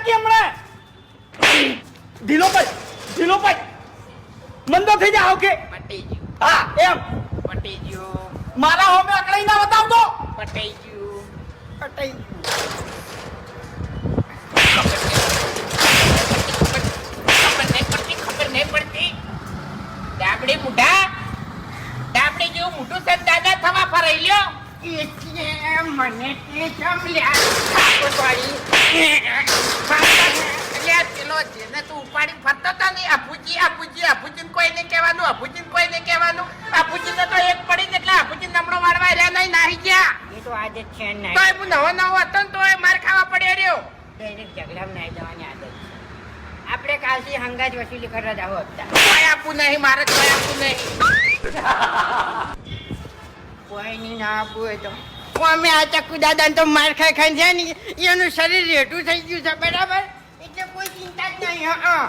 નાખી હમણાં ઢીલો ભાઈ મંદો થઈ જાવ કે પટી ગયું હા એમ પટી ગયું મારા હોમે અકળાઈ ના બતાવતો પટી ગયું પટાઈ ખબર નહીં પડતી ડાબડી મુઢા ડાબડી જેવું મોટું છે દાદા થવા ફરાઈ લ્યો મને તે જમલ્યા પેલો જેને તું ઉપાડી ફરતો હતો ને અભુજીને કોઈને કહેવાનું અભુજીને તો એક પડી ને એટલે અભુજી નમણો વાળવા રહ્યા નહીં નાહી ગયા એ તો આદત છે ને તો હું નવો હતો ને તો માર ખાવા પડ્યો રહ્યો ડાયરેક્ટ ઝઘડામાં નાઈ જવાની આદત છે આપણે કાલથી હંગાજ વસૂલી કરવા જાવ હતા કોઈ આપવું નહીં મારે કોઈ આપવું નહીં કોઈ નહીં ના આપવું હોય તો અમે આ ચક્કુ દાદા તો માર ખાઈને છે ને એનું શરીર રેઠું થઈ ગયું છે બરાબર એટલે કોઈ ચિંતા જ નહીં હા